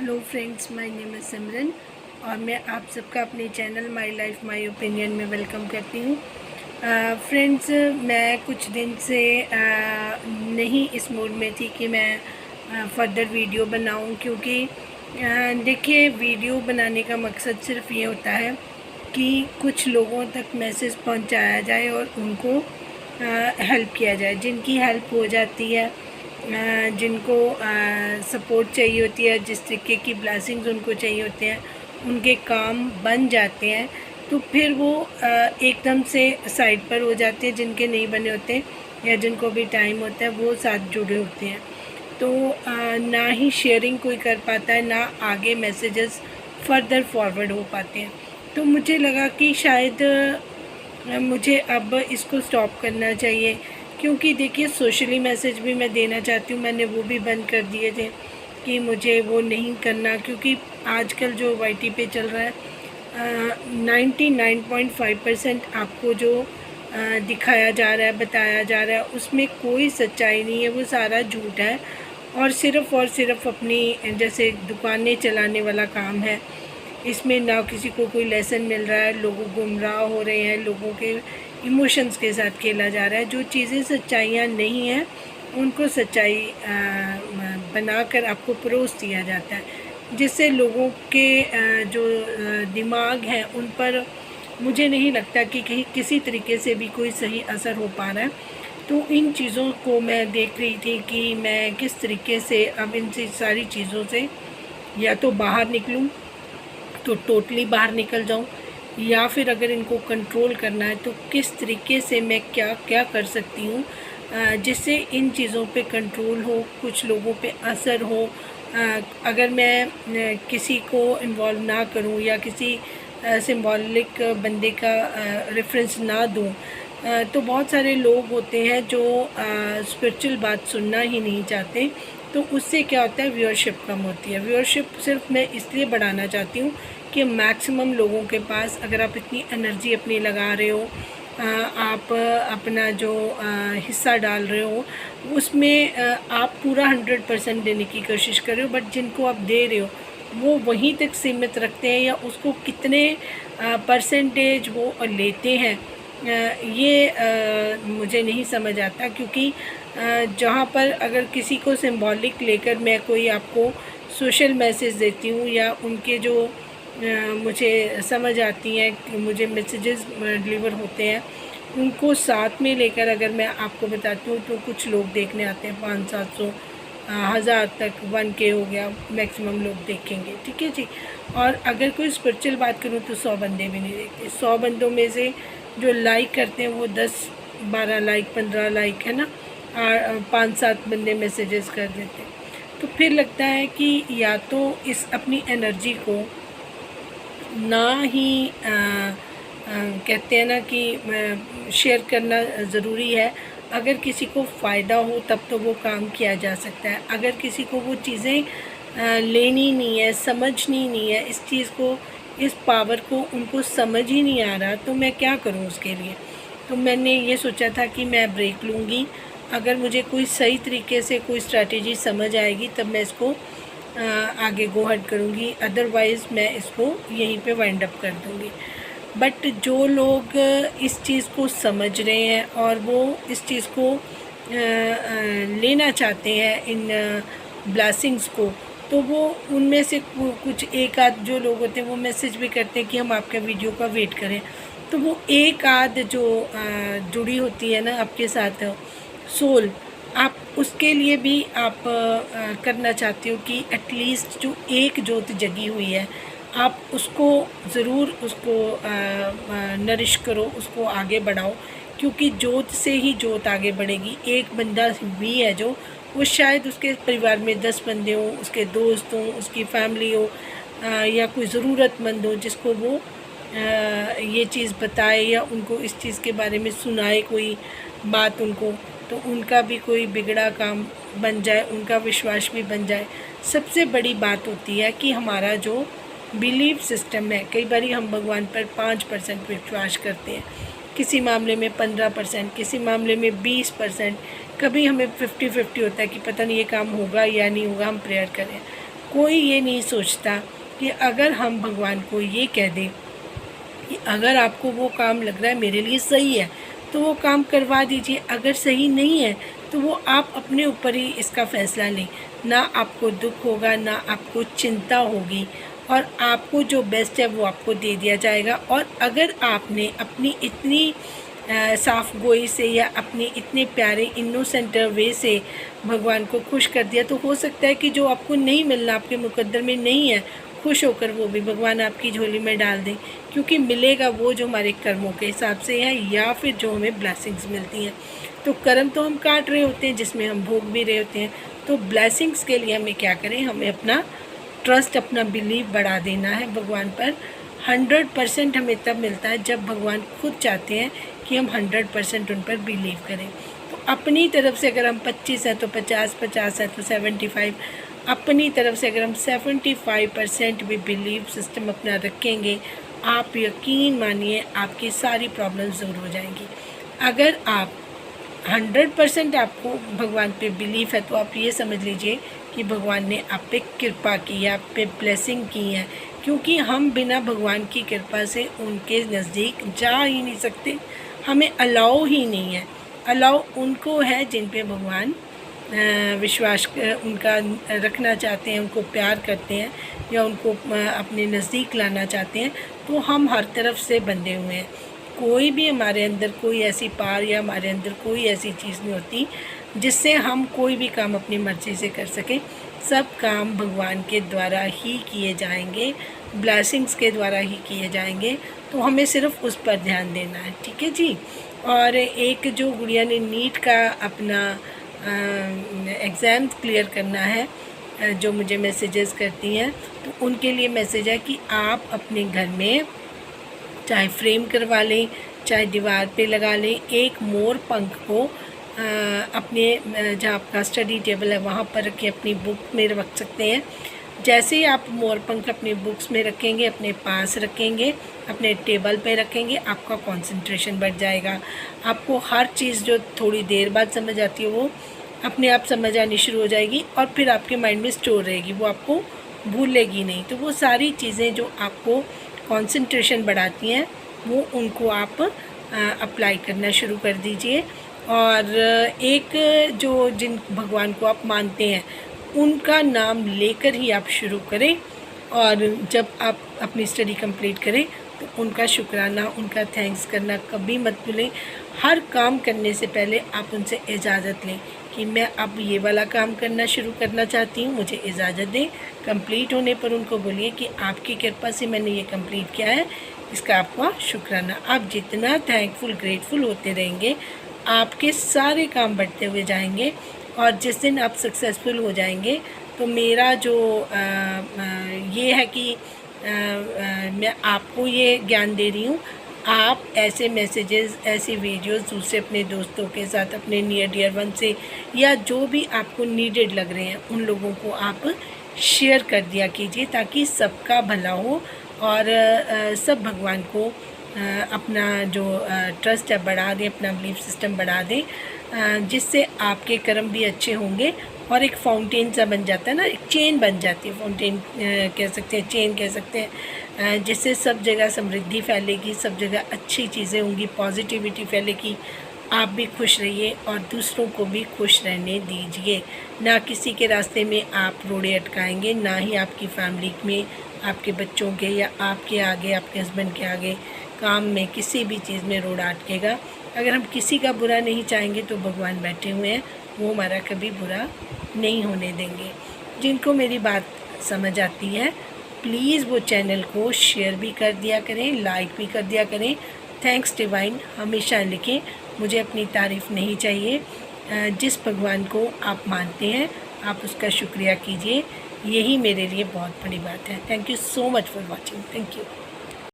Hello friends, my name is Simran और मैं आप सबका अपने channel my life my opinion में वेलकम करती हूँ। फ्रेंड्स, मैं कुछ दिन से नहीं इस मूड में थी कि मैं फ़र्दर वीडियो बनाऊँ, क्योंकि देखिए, वीडियो बनाने का मकसद सिर्फ ये होता है कि कुछ लोगों तक मैसेज पहुँचाया जाए और उनको हेल्प किया जाए। जिनकी हेल्प हो जाती है, जिनको सपोर्ट चाहिए होती है, जिस तरीके की ब्लेसिंग्स उनको चाहिए होते हैं, उनके काम बन जाते हैं, तो फिर वो एकदम से साइड पर हो जाते हैं। जिनके नहीं बने होते या जिनको भी टाइम होता है, वो साथ जुड़े होते हैं। तो ना ही शेयरिंग कोई कर पाता है, ना आगे मैसेजेस फर्दर फॉरवर्ड हो पाते हैं। तो मुझे लगा कि शायद मुझे अब इसको स्टॉप करना चाहिए, क्योंकि देखिए, सोशली मैसेज भी मैं देना चाहती हूँ। मैंने वो भी बंद कर दिए थे कि मुझे वो नहीं करना, क्योंकि आजकल जो वाईटी पे चल रहा है, 99.5% आपको जो दिखाया जा रहा है, बताया जा रहा है, उसमें कोई सच्चाई नहीं है। वो सारा झूठ है और सिर्फ अपनी जैसे दुकानें चलाने वाला काम है। इसमें ना किसी को कोई लेसन मिल रहा है, लोग गुमराह हो रहे हैं, लोगों के इमोशंस के साथ खेला जा रहा है। जो चीज़ें सच्चाइयाँ नहीं हैं, उनको सच्चाई बनाकर आपको परोस दिया जाता है, जिससे लोगों के जो दिमाग हैं, उन पर मुझे नहीं लगता कि कहीं किसी तरीके से भी कोई सही असर हो पा रहा है। तो इन चीज़ों को मैं देख रही थी कि मैं किस तरीके से अब इन सारी चीज़ों से या तो बाहर निकलूं, तो टोटली बाहर निकल जाऊं, या फिर अगर इनको कंट्रोल करना है तो किस तरीके से मैं क्या क्या कर सकती हूँ जिससे इन चीज़ों पे कंट्रोल हो, कुछ लोगों पे असर हो। अगर मैं किसी को इन्वॉल्व ना करूँ या किसी सिंबॉलिक बंदे का रेफरेंस ना दूँ, तो बहुत सारे लोग होते हैं जो स्पिरिचुअल बात सुनना ही नहीं चाहते। तो उससे क्या होता है, व्यूअरशिप कम होती है। व्यूअरशिप सिर्फ मैं इसलिए बढ़ाना चाहती हूँ कि मैक्सिमम लोगों के पास, अगर आप इतनी एनर्जी अपनी लगा रहे हो, आप अपना जो हिस्सा डाल रहे हो, उसमें आप पूरा 100% देने की कोशिश कर रहे हो, बट जिनको आप दे रहे हो वो वहीं तक सीमित रखते हैं, या उसको कितने परसेंटेज वो लेते हैं, ये मुझे नहीं समझ आता। क्योंकि जहाँ पर अगर किसी को सिंबॉलिक लेकर मैं कोई आपको सोशल मैसेज देती हूँ, या उनके जो मुझे समझ आती हैं, मुझे मैसेजेस डिलीवर होते हैं, उनको साथ में लेकर अगर मैं आपको बताती हूँ, तो कुछ लोग देखने आते हैं, 500-700 हज़ार तक, 1K हो गया, मैक्सिमम लोग देखेंगे, ठीक है जी। और अगर कोई स्पिरिचुअल बात करूँ तो 100 बंदे भी नहीं देखते। 100 बंदों में से जो लाइक करते हैं वो 10-12 लाइक, 15 लाइक, है ना, और 5-7 बंदे मैसेजेस कर देते हैं। तो फिर लगता है कि या तो इस अपनी एनर्जी को ना ही कहते हैं ना कि शेयर करना ज़रूरी है। अगर किसी को फ़ायदा हो तब तो वो काम किया जा सकता है। अगर किसी को वो चीज़ें लेनी नहीं है, समझनी नहीं है, इस चीज़ को, इस पावर को उनको समझ ही नहीं आ रहा, तो मैं क्या करूं उसके लिए। तो मैंने ये सोचा था कि मैं ब्रेक लूँगी। अगर मुझे कोई सही तरीके से कोई स्ट्रैटेजी समझ आएगी तब मैं इसको आगे गो हेड करूँगी, अदरवाइज़ मैं इसको यहीं पे वाइंड अप कर दूँगी। बट जो लोग इस चीज़ को समझ रहे हैं और वो इस चीज़ को लेना चाहते हैं, इन ब्लेसिंग्स को, तो वो उनमें से कुछ एक आध जो लोग होते हैं वो मैसेज भी करते हैं कि हम आपका वीडियो का वेट करें। तो वो एक आध जो जुड़ी होती है ना आपके साथ सोल, आप उसके लिए भी आप करना चाहते हो कि एटलीस्ट जो एक जोत जगी हुई है, आप उसको ज़रूर उसको नरिश करो, उसको आगे बढ़ाओ, क्योंकि जोत से ही जोत आगे बढ़ेगी। एक बंदा भी है जो, वो शायद उसके परिवार में 10 बंदे हों, उसके दोस्त हों, उसकी फैमिली हो, या कोई ज़रूरतमंद हो जिसको वो ये चीज़ बताए या उनको इस चीज़ के बारे में सुनाए कोई बात उनको, तो उनका भी कोई बिगड़ा काम बन जाए, उनका विश्वास भी बन जाए। सबसे बड़ी बात होती है कि हमारा जो बिलीफ सिस्टम है, कई बार हम भगवान पर 5% विश्वास करते हैं, किसी मामले में 15%, किसी मामले में 20%, कभी हमें 50-50 होता है कि पता नहीं ये काम होगा या नहीं होगा, हम प्रेयर करें। कोई ये नहीं सोचता कि अगर हम भगवान को ये कह दें कि अगर आपको वो काम लग रहा है मेरे लिए सही है तो वो काम करवा दीजिए, अगर सही नहीं है तो वो आप अपने ऊपर ही इसका फ़ैसला लें। ना आपको दुख होगा, ना आपको चिंता होगी, और आपको जो बेस्ट है वो आपको दे दिया जाएगा। और अगर आपने अपनी इतनी साफ गोई से या अपने इतने प्यारे इनोसेंट वे से भगवान को खुश कर दिया, तो हो सकता है कि जो आपको नहीं मिलना, आपके मुकद्दर में नहीं है, खुश होकर वो भी भगवान आपकी झोली में डाल दें, क्योंकि मिलेगा वो जो हमारे कर्मों के हिसाब से है या फिर जो हमें ब्लेसिंग्स मिलती हैं। तो कर्म तो हम काट रहे होते हैं जिसमें हम भोग भी रहे होते हैं। तो ब्लेसिंग्स के लिए हमें क्या करें, हमें अपना ट्रस्ट, अपना बिलीव बढ़ा देना है भगवान पर। 100% हमें तब मिलता है जब भगवान खुद चाहते हैं कि हम 100% उन पर बिलीव करें। तो अपनी तरफ से अगर हम 25 है तो 50, 50 है तो 75, अपनी तरफ से अगर हम 75% भी बिलीव सिस्टम अपना रखेंगे, आप यकीन मानिए आपकी सारी प्रॉब्लम्स दूर हो जाएंगी। अगर आप 100% आपको भगवान पे बिलीफ है तो आप ये समझ लीजिए कि भगवान ने आप पे कृपा की है, आप पे ब्लेसिंग की है, क्योंकि हम बिना भगवान की कृपा से उनके नज़दीक जा ही नहीं सकते। हमें अलाउ ही नहीं है। अलाउ उनको है जिन पे भगवान विश्वास उनका रखना चाहते हैं, उनको प्यार करते हैं या उनको अपने नज़दीक लाना चाहते हैं। तो हम हर तरफ से बंधे हुए हैं। कोई भी हमारे अंदर कोई ऐसी पार या हमारे अंदर कोई ऐसी चीज़ नहीं होती जिससे हम कोई भी काम अपनी मर्ज़ी से कर सकें। सब काम भगवान के द्वारा ही किए जाएंगे, ब्लेसिंग्स के द्वारा ही किए जाएंगे। तो हमें सिर्फ उस पर ध्यान देना है, ठीक है जी। और एक जो गुड़िया ने नीट का अपना एग्ज़ाम क्लियर करना है, जो मुझे मैसेजेस करती हैं, तो उनके लिए मैसेज है कि आप अपने घर में चाहे फ्रेम करवा लें, चाहे दीवार पे लगा लें, एक मोर पंख को अपने जहाँ आपका स्टडी टेबल है वहाँ पर रखें, अपनी बुक में रख सकते हैं। जैसे ही आप मोर पंख अपनी बुक्स में रखेंगे, अपने पास रखेंगे, अपने टेबल पे रखेंगे, आपका कंसंट्रेशन बढ़ जाएगा। आपको हर चीज़ जो थोड़ी देर बाद समझ आती है वो अपने आप समझ आनी शुरू हो जाएगी और फिर आपके माइंड में स्टोर रहेगी, वो आपको भूलेगी नहीं। तो वो सारी चीज़ें जो आपको कंसंट्रेशन बढ़ाती हैं वो उनको आप अप्लाई करना शुरू कर दीजिए। और एक जो जिन भगवान को आप मानते हैं उनका नाम लेकर ही आप शुरू करें, और जब आप अपनी स्टडी कंप्लीट करें तो उनका शुक्राना, उनका थैंक्स करना कभी मत भूलें। हर काम करने से पहले आप उनसे इजाज़त लें कि मैं अब ये वाला काम करना शुरू करना चाहती हूँ, मुझे इजाज़त दें। कंप्लीट होने पर उनको बोलिए कि आपकी कृपा से मैंने ये कंप्लीट किया है, इसका आपका शुक्राना। आप जितना थैंकफुल, ग्रेटफुल होते रहेंगे, आपके सारे काम बढ़ते हुए जाएंगे। और जिस दिन आप सक्सेसफुल हो जाएंगे तो मेरा जो ये है कि मैं आपको ये ज्ञान दे रही हूँ, आप ऐसे मैसेजेस, ऐसे वीडियोस दूसरे अपने दोस्तों के साथ, अपने नियर डियर वन से, या जो भी आपको नीडेड लग रहे हैं उन लोगों को आप शेयर कर दिया कीजिए, ताकि सबका भला हो और सब भगवान को अपना जो ट्रस्ट है बढ़ा दें, अपना बिलीफ सिस्टम बढ़ा दें, जिससे आपके कर्म भी अच्छे होंगे और एक फाउंटेन सा बन जाता है ना, एक चेन बन जाती है, फाउंटेन कह सकते हैं, चेन कह सकते हैं, जिससे सब जगह समृद्धि फैलेगी, सब जगह अच्छी चीज़ें होंगी, पॉजिटिविटी फैलेगी। आप भी खुश रहिए और दूसरों को भी खुश रहने दीजिए। ना किसी के रास्ते में आप रोड़े अटकाएंगे, ना ही आपकी फैमिली में, आपके बच्चों के या आपके आगे, आपके हस्बैंड के आगे, काम में, किसी भी चीज़ में रोड़ा अटकेगा। अगर हम किसी का बुरा नहीं चाहेंगे तो भगवान बैठे हुए हैं, वो हमारा कभी बुरा नहीं होने देंगे। जिनको मेरी बात समझ आती है प्लीज़ वो चैनल को शेयर भी कर दिया करें, लाइक भी कर दिया करें। थैंक्स डिवाइन हमेशा लिखें, मुझे अपनी तारीफ़ नहीं चाहिए। जिस भगवान को आप मानते हैं आप उसका शुक्रिया कीजिए, यही मेरे लिए बहुत बड़ी बात है। Thank you so much for watching. Thank you.